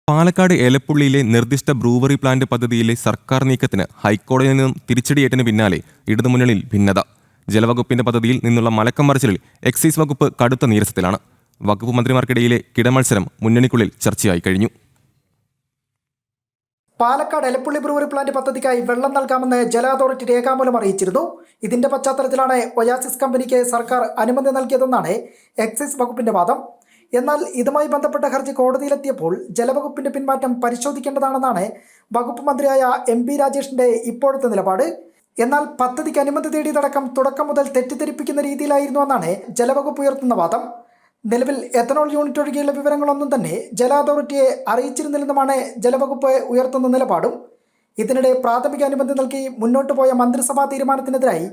പാലക്കാട് ഏലപ്പുള്ളിയിലെ നിർദ്ദിഷ്ട brewery plant പദ്ധതിയിലെ സർക്കാർ നീക്കത്തിന് ഹൈക്കോടതിയിൽ നിന്നും തിരിച്ചടിയേറ്റതിന് പിന്നാലെ ഇടതുമുന്നണിയിൽ ഭിന്നത. ജലവകുപ്പിന്റെ പദ്ധതിയിൽ നിന്നുള്ള മലക്കം മറിച്ചിലിൽ എക്സൈസ് വകുപ്പ് കടുത്ത നീരസത്തിലാണ്. വകുപ്പ് മന്ത്രിമാർക്കിടയിലെ കിടമത്സരം മുന്നണിക്കുള്ളിൽ ചർച്ചയായി കഴിഞ്ഞു. പാലക്കാട് ഏലപ്പുള്ളി ബ്രൂവറി പ്ലാന്റ് പദ്ധതിക്കായി വെള്ളം നൽകാമെന്ന് ജല അതോറിറ്റി രേഖാമൂലം അറിയിച്ചിരുന്നു. ഇതിന്റെ പശ്ചാത്തലത്തിലാണ് ഒയാസിസ് കമ്പനിക്ക് സർക്കാർ അനുമതി നൽകിയതെന്നാണ് എക്സൈസ് വകുപ്പിന്റെ വാദം. എന്നാൽ ഇതുമായി ബന്ധപ്പെട്ട ഹർജി കോടതിയിലെത്തിയപ്പോൾ ജലവകുപ്പിന്റെ പിന്മാറ്റം പരിശോധിക്കേണ്ടതാണെന്നാണ് വകുപ്പ് മന്ത്രിയായ MP രാജേഷിന്റെ ഇപ്പോഴത്തെ നിലപാട്. എന്നാൽ പദ്ധതിക്ക് അനുമതി തേടിയതടക്കം തുടക്കം മുതൽ തെറ്റിദ്ധരിപ്പിക്കുന്ന രീതിയിലായിരുന്നുവെന്നാണ് ജലവകുപ്പ് ഉയർത്തുന്ന വാദം. നിലവിൽ എത്തനോൾ യൂണിറ്റ് ഒഴികെയുള്ള വിവരങ്ങളൊന്നും തന്നെ ജല അതോറിറ്റിയെ അറിയിച്ചിരുന്നില്ലെന്നുമാണ് ജലവകുപ്പ് ഉയർത്തുന്ന നിലപാടും. ഇതിനിടെ പ്രാഥമിക അനുമതി നൽകി മുന്നോട്ട് പോയ മന്ത്രിസഭാ തീരുമാനത്തിനെതിരായി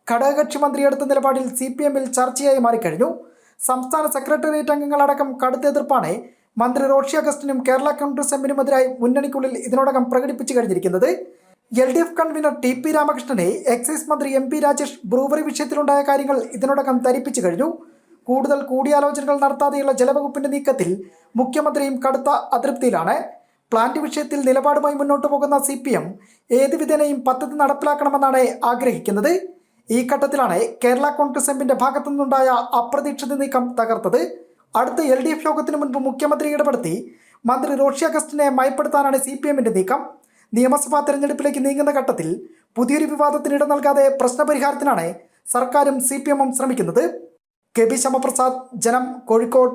ഘടകകക്ഷി മന്ത്രി എടുത്ത നിലപാടിൽ CPM-ൽ ചർച്ചയായി മാറിക്കഴിഞ്ഞു. സംസ്ഥാന സെക്രട്ടേറിയറ്റ് അംഗങ്ങളടക്കം കടുത്ത എതിർപ്പാണ് മന്ത്രി റോഷി അഗസ്റ്റിനും കേരള കോൺഗ്രസ് എമ്മിനുമെതിരായി മുന്നണിക്കുള്ളിൽ ഇതിനോടകം പ്രകടിപ്പിച്ചു കഴിഞ്ഞിരിക്കുന്നത്. LDF കൺവീനർ TP രാമകൃഷ്ണനെ എക്സൈസ് മന്ത്രി MP രാജേഷ് ബ്രൂവറി വിഷയത്തിലുണ്ടായ കാര്യങ്ങൾ ഇതിനോടകം ധരിപ്പിച്ചു കഴിഞ്ഞു. കൂടുതൽ കൂടിയാലോചനകൾ നടത്താതെയുള്ള ജലവകുപ്പിന്റെ നീക്കത്തിൽ മുഖ്യമന്ത്രിയും കടുത്ത അതൃപ്തിയിലാണ്. പ്ലാന്റ് വിഷയത്തിൽ നിലപാടുമായി മുന്നോട്ട് പോകുന്ന CPM ഏതു വിധേനയും പദ്ധതി നടപ്പിലാക്കണമെന്നാണ് ആഗ്രഹിക്കുന്നത്. ഈ ഘട്ടത്തിലാണ് കേരള കോൺഗ്രസ് എമ്മിന്റെ ഭാഗത്തു നിന്നുണ്ടായ അപ്രതീക്ഷിത നീക്കം തകർത്തത്. അടുത്ത LDF യോഗത്തിന് മുൻപ് മുഖ്യമന്ത്രി ഇടപെടുത്തി മന്ത്രി റോഷി അഗസ്റ്റിനെ മയപ്പെടുത്താനാണ് CPM-ന്റെ നീക്കം. നിയമസഭാ തെരഞ്ഞെടുപ്പിലേക്ക് നീങ്ങുന്ന ഘട്ടത്തിൽ പുതിയൊരു വിവാദത്തിന് ഇട നൽകാതെ പ്രശ്നപരിഹാരത്തിനാണ് സർക്കാരും CPM-ഉം ശ്രമിക്കുന്നത്. KB ശ്യാമപ്രസാദ്, ജനം, കോഴിക്കോട്.